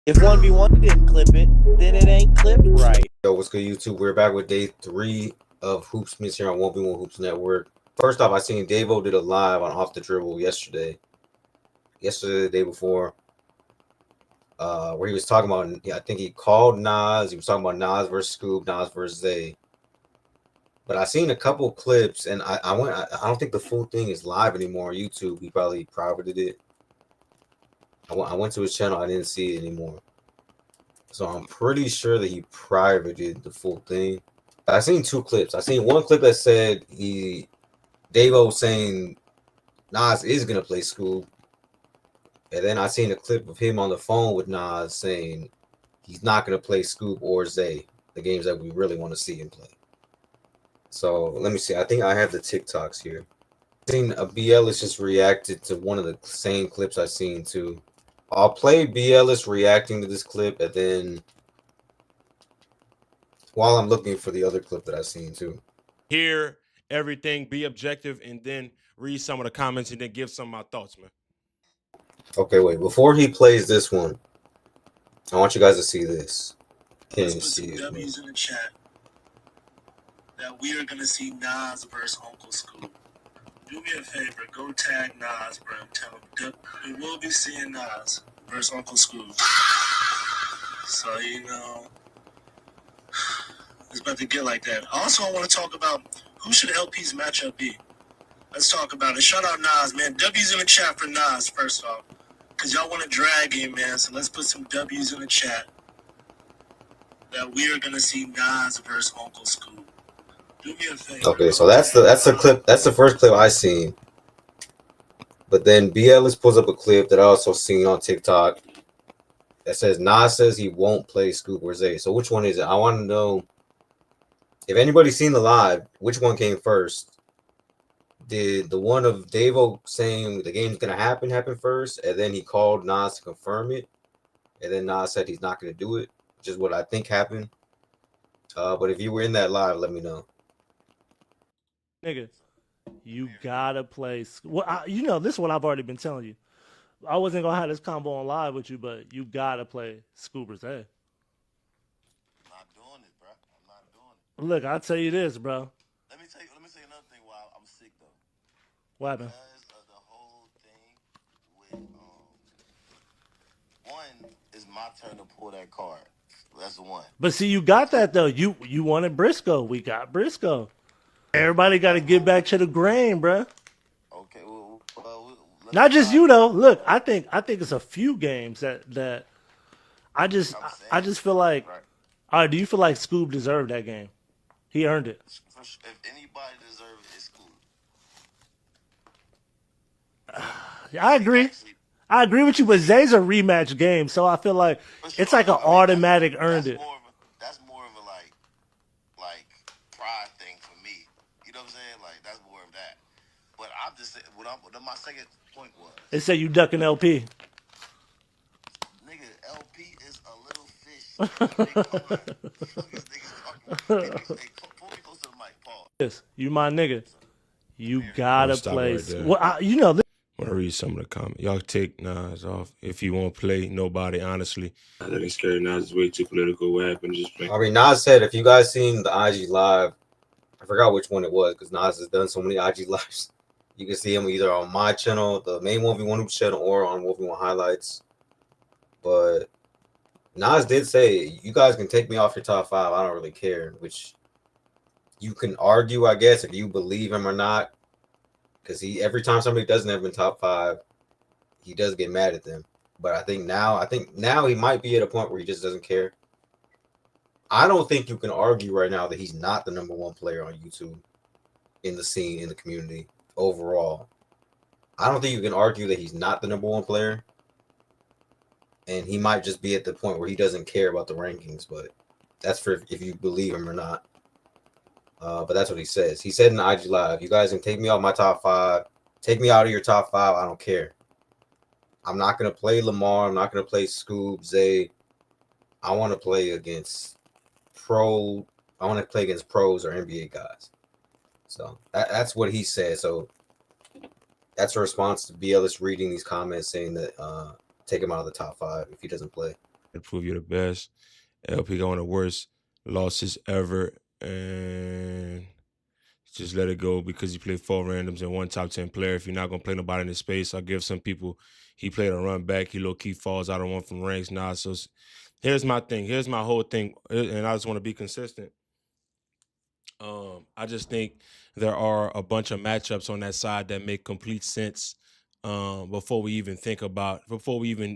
If 1v1 didn't clip it, then it ain't clipped right. Yo, what's good, YouTube? We're back with day 3 of Hoops Miss here on 1v1 Hoops Network. First off, I seen DaveO did a live on Off the Dribble yesterday, the day before, where he was talking about, I think he called Nas. He was talking about Nas versus Skoob, Nas versus Zay. But I seen a couple clips, and I don't think the full thing is live anymore on YouTube. He probably privated it. I went to his channel. I didn't see it anymore. So I'm pretty sure that he privated the full thing. I seen two clips. I seen one clip that said DaveO saying Nas is gonna play Skoob, and then I seen a clip of him on the phone with Nas saying he's not gonna play Skoob or Zay, the games that we really want to see him play. So let me see. I think I have the TikToks here. I seen a B Ellis just reacted to one of the same clips I seen too. I'll play B Ellis reacting to this clip, and then while I'm looking for the other clip that I seen too. Hear everything, be objective, and then read some of the comments and then give some of my thoughts, man. Okay, wait. Before he plays this one, I want you guys to see this. Can you see it? W's in the chat that we are gonna see Nas versus Uncle Skoob. Do me a favor, go tag Nas, bro. Tell him we will be seeing Nas versus Uncle Skoob. So it's about to get like that. Also, I want to talk about who should LP's matchup be. Let's talk about it. Shout out Nas, man. W's in the chat for Nas, first off. Because y'all want to drag him, man. So let's put some W's in the chat that we are going to see Nas versus Uncle Skoob. Do me a favor. Okay, so that's the clip. That's the first clip I seen. But then B Ellis pulls up a clip that I also seen on TikTok that says Nas says he won't play Skoob or Zay. So which one is it? I want to know if anybody's seen the live, which one came first? Did the one of DaveO saying the game's gonna happen first, and then he called Nas to confirm it, and then Nas said he's not gonna do it, which is what I think happened. But if you were in that live, let me know. Nigga, you gotta play. Well, this is what I've already been telling you. I wasn't gonna have this combo on live with you, but you gotta play Scoobers. Hey, I'm not doing it, bro. I'm not doing it. Look, I'll tell you this, bro. Let me say another thing. While I'm sick though. What happened? Because of the whole thing with one is my turn to pull that card. That's the one. But see, you got that though. You wanted Briscoe. We got Briscoe. Everybody got to get back to the grain, bro. Okay. Well, not just you though. Look, I think it's a few games that I just feel like. Right. All right, do you feel like Skoob deserved that game? He earned it. If anybody deserves it, it's Skoob. I agree with you, but Zay's a rematch game, so I feel like it's like an automatic earned it. That's more of a like pride thing for me. You know what I'm saying? Like that's more of that. But I'm just saying, what my second point was. It said you ducking LP. Nigga, LP is a little fish. Close to the mic, Paul. Yes, you my nigga. You gotta play. Right, well, I want to read some of the comments. Y'all take Nas off if you won't play nobody, honestly. I think it's scary. Nas is way too political. What happened? Just play. I mean, Nas said if you guys seen the IG live, I forgot which one it was because Nas has done so many IG lives. You can see him either on my channel, the main 1v1 Hoops channel, or on 1v1 highlights. But Nas did say, you guys can take me off your top 5. I don't really care, which you can argue, I guess, if you believe him or not. Because every time somebody doesn't have him in top 5, he does get mad at them. But I think now he might be at a point where he just doesn't care. I don't think you can argue right now that he's not the #1 player on YouTube, in the scene, in the community, overall. I don't think you can argue that he's not the #1 player. And he might just be at the point where he doesn't care about the rankings, but that's for if you believe him or not. But that's what he says. He said in the IG Live, you guys can take me off my top 5. Take me out of your top 5. I don't care. I'm not going to play Lamar. I'm not going to play Skoob, Zay. I want to play against pros or NBA guys. So that's what he said. So that's a response to B Ellis reading these comments saying that take him out of the top 5 if he doesn't play. to prove you're the best. LP got one of the worst losses ever, and just let it go because he played 4 randoms and 1 top 10 player. If you're not gonna play nobody in the space, I'll give some people. He played a run back. He low key falls out of one from ranks. So here's my thing. Here's my whole thing, and I just want to be consistent. I just think there are a bunch of matchups on that side that make complete sense. Before we even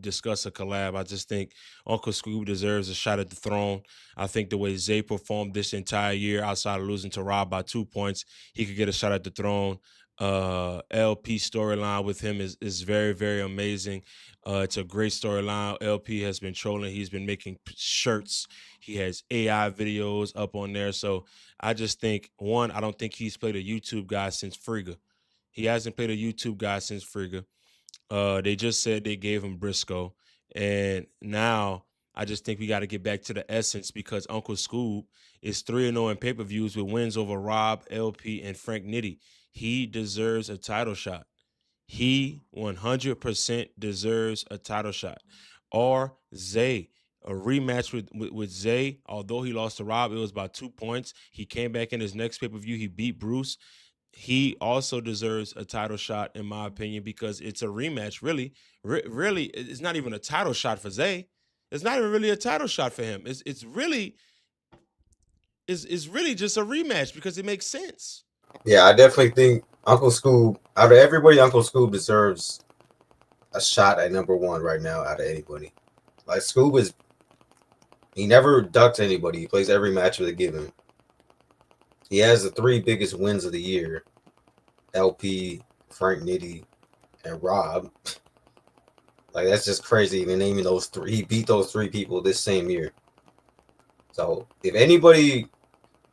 discuss a collab, I just think Uncle Skoob deserves a shot at the throne. I think the way Zay performed this entire year, outside of losing to Rob by 2 points, he could get a shot at the throne. LP storyline with him is very, very amazing. It's a great storyline. LP has been trolling. He's been making shirts. He has AI videos up on there. So I just think, one, I don't think he's played a YouTube guy since Frigga. He hasn't played a YouTube guy since Frigga. They just said they gave him Briscoe. And now I just think we got to get back to the essence because Uncle Skoob is 3-0 in pay-per-views with wins over Rob, LP, and Frank Nitty. He deserves a title shot. He 100% deserves a title shot. Or Zay, a rematch with Zay. Although he lost to Rob, it was about 2 points. He came back in his next pay-per-view. He beat Bruce. He also deserves a title shot, in my opinion, because it's a rematch. Really, it's not even a title shot for Zay. It's not even really a title shot for him. It's really just a rematch because it makes sense. Yeah, I definitely think Uncle Skoob, out of everybody, Uncle Skoob deserves a shot at number 1 right now out of anybody. Like, Skoob he never ducks anybody. He plays every match that they give him. He has the 3 biggest wins of the year: LP, Frank Nitty, and Rob. Like, that's just crazy. Even naming those 3, he beat those 3 people this same year. So if anybody,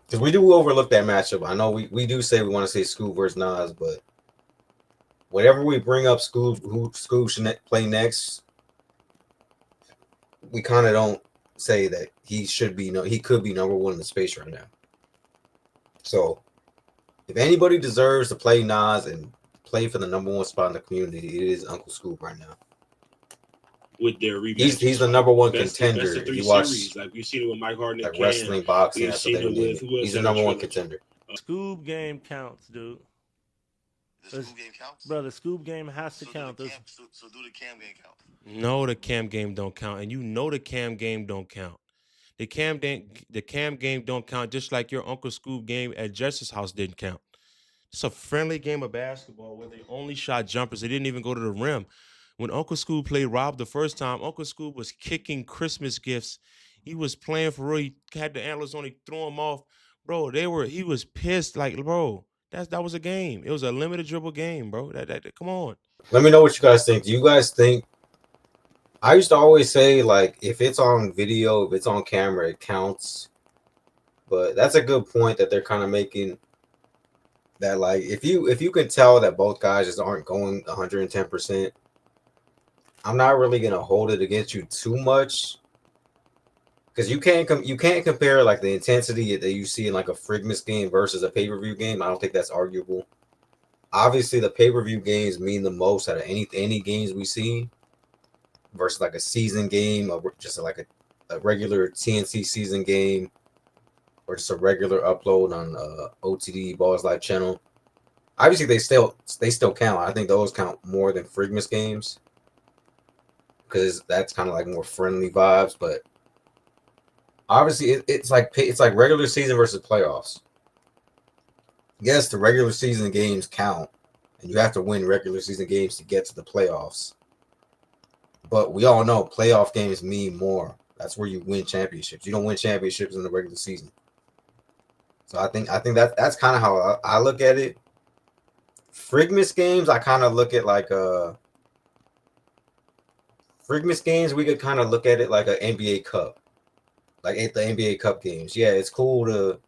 because we do overlook that matchup. I know we do say we want to say Skoob versus Nas, but whenever we bring up Skoob, who Skoob should play next, we kind of don't say that he could be number 1 in the space right now. So if anybody deserves to play Nas and play for the number 1 spot in the community, it is Uncle Skoob right now. With their rematches, he's the number 1 best contender. of 3 you watch series, like we've seen it with Mike Harden, like wrestling, boxing. That's what they would name it. He's the number 1 contender. Skoob game counts, dude. The Skoob game counts? Bro, the Skoob game has to count. So do the Cam game count? No, the Cam game don't count, and you know the Cam game don't count. The Cam game don't count, just like your Uncle Skoob game at Justice House didn't count. It's a friendly game of basketball where they only shot jumpers. They didn't even go to the rim. When Uncle Skoob played Rob the first time, Uncle Skoob was kicking Christmas gifts. He was playing for real. He had the antlers on. He threw them off. Bro, he was pissed. Like, bro, that was a game. It was a limited dribble game, bro. Come on. Let me know what you guys think. Do you guys think? I used to always say, like, if it's on video, if it's on camera, it counts. But that's a good point that they're kind of making. That, like, if you can tell that both guys just aren't going 110%, I'm not really gonna hold it against you too much, because you can't compare like the intensity that you see in like a Frigmas game versus a pay-per-view game. I don't think that's arguable. Obviously, the pay-per-view games mean the most out of any games we see versus like a season game or just like a regular TNC season game or just a regular upload on OTD Balls Live channel. Obviously, they still count. I think those count more than Frigmas games, because that's kind of like more friendly vibes. But obviously, it's like regular season versus playoffs. Yes, the regular season games count, and you have to win regular season games to get to the playoffs. But we all know playoff games mean more. That's where you win championships. You don't win championships in the regular season. So I think that's kind of how I look at it. Frigmas games, I kind of look at like Frigmas games, we could kind of look at it like an NBA Cup, like at the NBA Cup games. Yeah, it's cool to.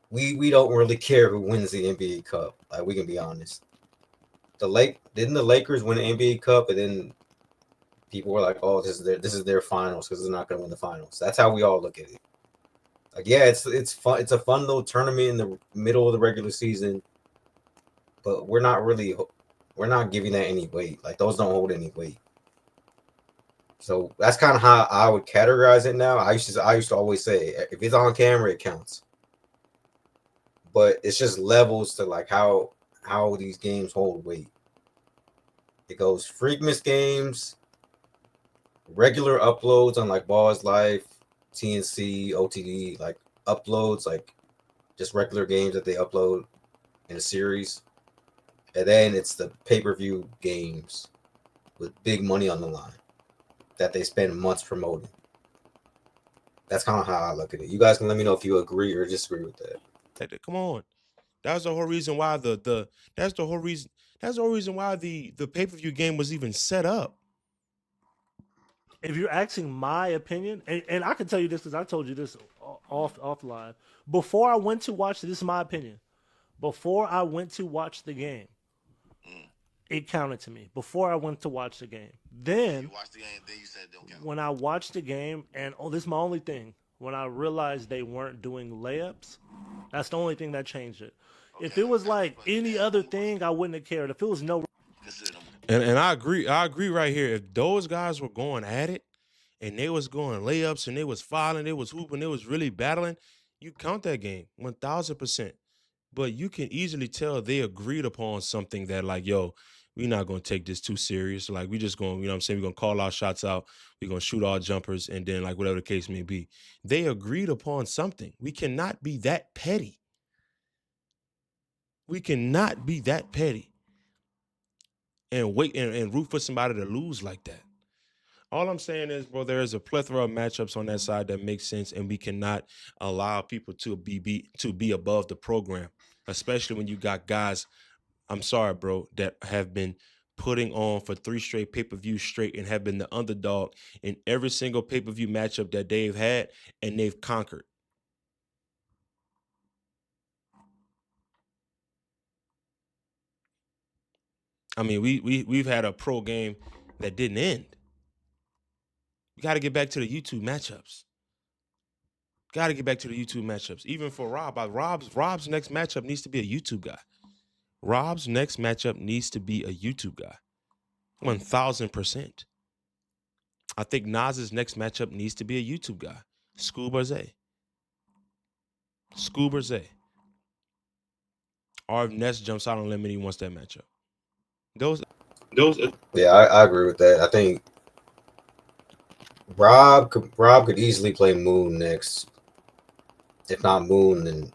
We don't really care who wins the NBA Cup. Like, we can be honest. Didn't the Lakers win the NBA Cup, and then people were like, "Oh, this is their finals because they're not going to win the finals." That's how we all look at it. Like, yeah, it's fun. It's a fun little tournament in the middle of the regular season, but we're not giving that any weight. Like, those don't hold any weight. So that's kind of how I would categorize it now. I used to always say if it's on camera, it counts. But it's just levels to like how these games hold weight. It goes freak miss games, regular uploads on like Ball's Life, TNC, OTD, like uploads, like just regular games that they upload in a series. And then it's the pay-per-view games with big money on the line that they spend months promoting. That's kind of how I look at it. You guys can let me know if you agree or disagree with that. Come on. That's the whole reason why that's the whole reason why the pay-per-view game was even set up. If you're asking my opinion, and I can tell you this because I told you this offline. Before I went to watch, this is my opinion. Before I went to watch the game, it counted to me. Before I went to watch the game, then You watched the game, then you said don't count. when I watched the game, and this is my only thing. When I realized they weren't doing layups, that's the only thing that changed it. If it was like any other thing, I wouldn't have cared. If it was no, Consider them. And I agree right here. If those guys were going at it and they was going layups and they was fouling, they was hooping, they was really battling, you count that game 1000%. But you can easily tell they agreed upon something that like, yo, we're not going to take this too serious. Like we just going, you know what I'm saying? We're going to call our shots out. We're going to shoot our jumpers. And then like whatever the case may be, they agreed upon something. We cannot be that petty. We cannot be that petty and wait and root for somebody to lose like that. All I'm saying is, bro, there is a plethora of matchups on that side that make sense, and we cannot allow people to be above the program, especially when you got guys, I'm sorry, bro, that have been putting on for 3 straight pay-per-views straight and have been the underdog in every single pay-per-view matchup that they've had, and they've conquered. I mean, we've had a pro game that didn't end. We got to get back to the YouTube matchups. Even for Rob, Rob's next matchup needs to be a YouTube guy. Rob's next matchup needs to be a YouTube guy. 1000%. I think Nas's next matchup needs to be a YouTube guy. Skoob or Zay. Or if Ness jumps out on limb and he wants that matchup. Those. Yeah, I agree with that. I think Rob could easily play Moon next. If not Moon, then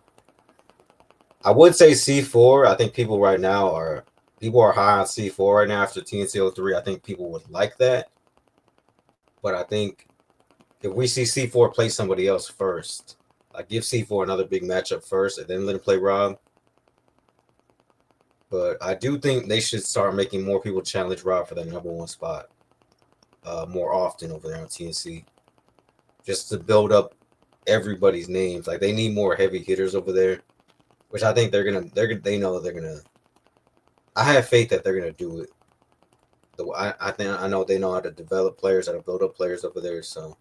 I would say C4. I think people are high on C4 right now after TNC03. I think people would like that. But I think if we see C4 play somebody else first, like give C4 another big matchup first and then let him play Rob. But I do think they should start making more people challenge Rob for that number 1 spot more often over there on TNC, just to build up everybody's names. Like they need more heavy hitters over there, which I think they know they're gonna. I have faith that they're gonna do it. I know they know how to develop players, how to build up players over there. So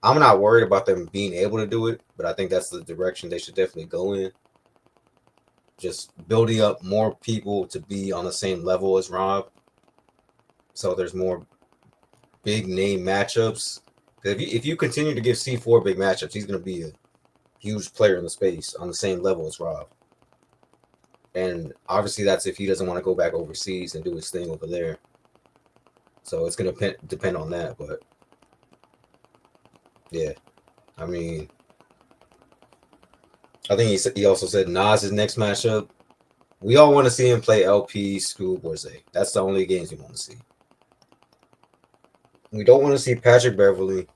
I'm not worried about them being able to do it, but I think that's the direction they should definitely go in. Just building up more people to be on the same level as Rob, so there's more big name matchups. If you continue to give C4 big matchups, he's going to be a huge player in the space on the same level as Rob. And obviously that's if he doesn't want to go back overseas and do his thing over there. So it's going to depend on that. But yeah, I mean, I think he also said Nas's next matchup. We all want to see him play LP, Skoob, or Zay. That's the only games we want to see. We don't want to see Patrick Beverly.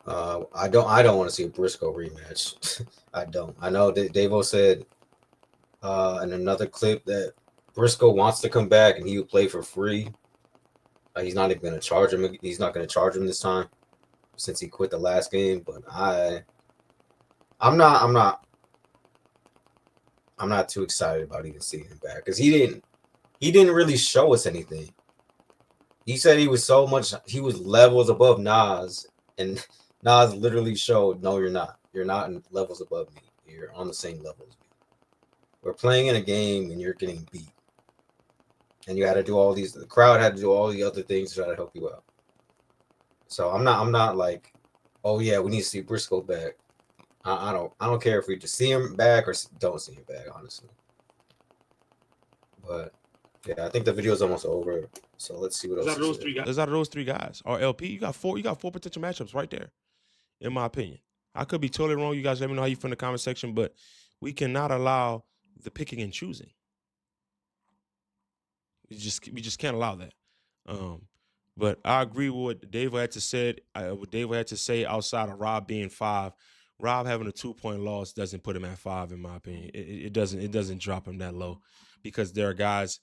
I don't want to see a Briscoe rematch. I don't. I know that DaveO said in another clip that Briscoe wants to come back and he would play for free. He's not even going to charge him. He's not going to charge him this time since he quit the last game. But I'm not too excited about even seeing him back because he didn't really show us anything. He said he was levels above Nas, and Nas literally showed, no, you're not. You're not in levels above me. You're on the same level as me. We're playing in a game and you're getting beat. and you had to do all these. The crowd had to do all the other things to try to help you out. So I'm not like, oh yeah, we need to see Briscoe back. I don't care if we just see him back or don't see him back, honestly. But yeah, I think the video is almost over. So let's see what else. Out of those three guys. Out of those three guys, or LP, you got four potential matchups right there, in my opinion. I could be totally wrong. You guys let me know how you feel in the comment section, but we cannot allow the picking and choosing. We just can't allow that. But I agree with what DaveO had to say. What DaveO had to say outside of Rob being 5. Rob having a 2-point loss doesn't put him at 5, in my opinion. It doesn't drop him that low, because there are guys.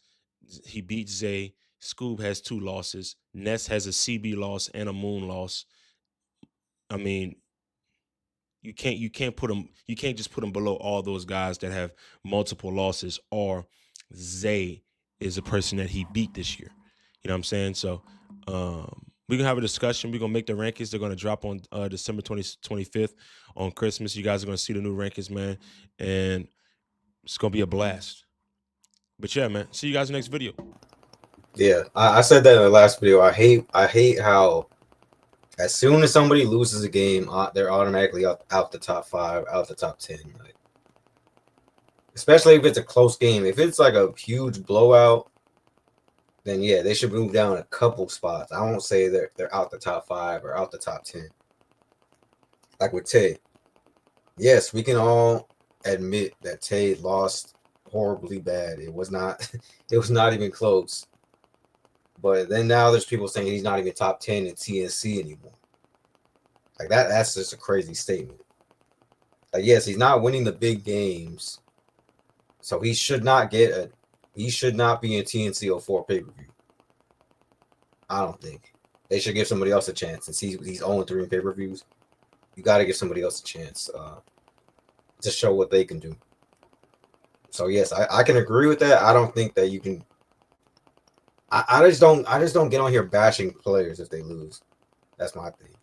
He beat Zay. Skoob has 2 losses. Ness has a CB loss and a Moon loss. I mean, you can't put him. You can't just put him below all those guys that have multiple losses. Or Zay is a person that he beat this year. You know what I'm saying? So we're gonna have a discussion. We're gonna make the rankings. They're gonna drop on December 25th on Christmas. You guys are gonna see the new rankings, man, and it's gonna be a blast. But yeah, man. See you guys in the next video. Yeah, I said that in the last video. I hate how as soon as somebody loses a game, they're automatically out the top 5, out the top 10. Like, especially if it's a close game. If it's like a huge blowout, then yeah, they should move down a couple spots. I won't say they're out the top 5 or out the top 10. Like with Tay. Yes, we can all admit that Tay lost horribly bad. It was not even close. But then now there's people saying he's not even top 10 in TNC anymore. Like that's just a crazy statement. Like, yes, he's not winning the big games. So he should not be in TNC 04 pay-per-view. I don't think. They should give somebody else a chance. Since he's 0-3 in pay-per-views, you got to give somebody else a chance to show what they can do. So yes, I can agree with that. I don't think that you can. I just don't get on here bashing players if they lose. That's my thing.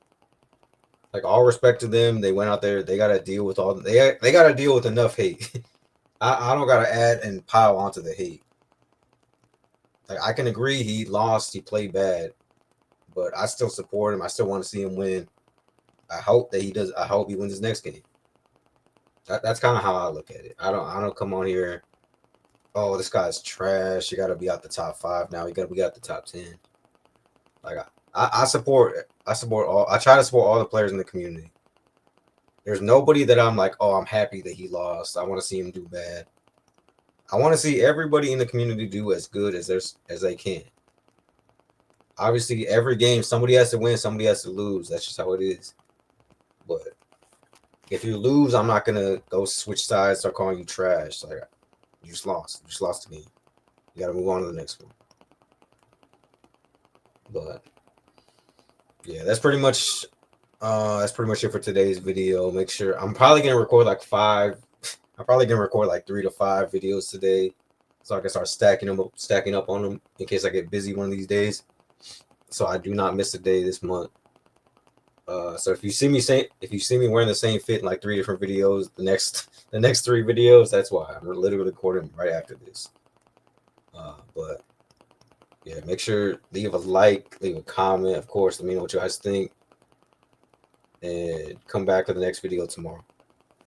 Like, all respect to them. They went out there. They got to deal with they got to deal with enough hate. I don't got to add and pile onto the hate. Like, I can agree he lost. He played bad. But I still support him. I still want to see him win. I hope that he does. I hope he wins his next game. That's kind of how I look at it. I don't come on here, oh, this guy's trash. You got to be out the top 5 now. You got to be out the top 10. Like, I support all. I try to support all the players in the community. There's nobody that I'm like, oh, I'm happy that he lost. I want to see him do bad. I want to see everybody in the community do as good as they can. Obviously, every game, somebody has to win, somebody has to lose. That's just how it is. But if you lose, I'm not gonna go switch sides, start calling you trash. Like, you just lost. You just lost the game. You got to move on to the next one. But yeah, that's pretty much it for today's video. Make sure I'm probably gonna record like 5. I'm probably gonna record like 3 to 5 videos today, so I can start stacking up on them in case I get busy one of these days. So I do not miss a day this month. So if you see me wearing the same fit in like 3 different videos, the next 3 videos, that's why I'm literally recording right after this. But yeah, make sure leave a like, leave a comment, of course. Let me know what you guys think, and come back to the next video tomorrow.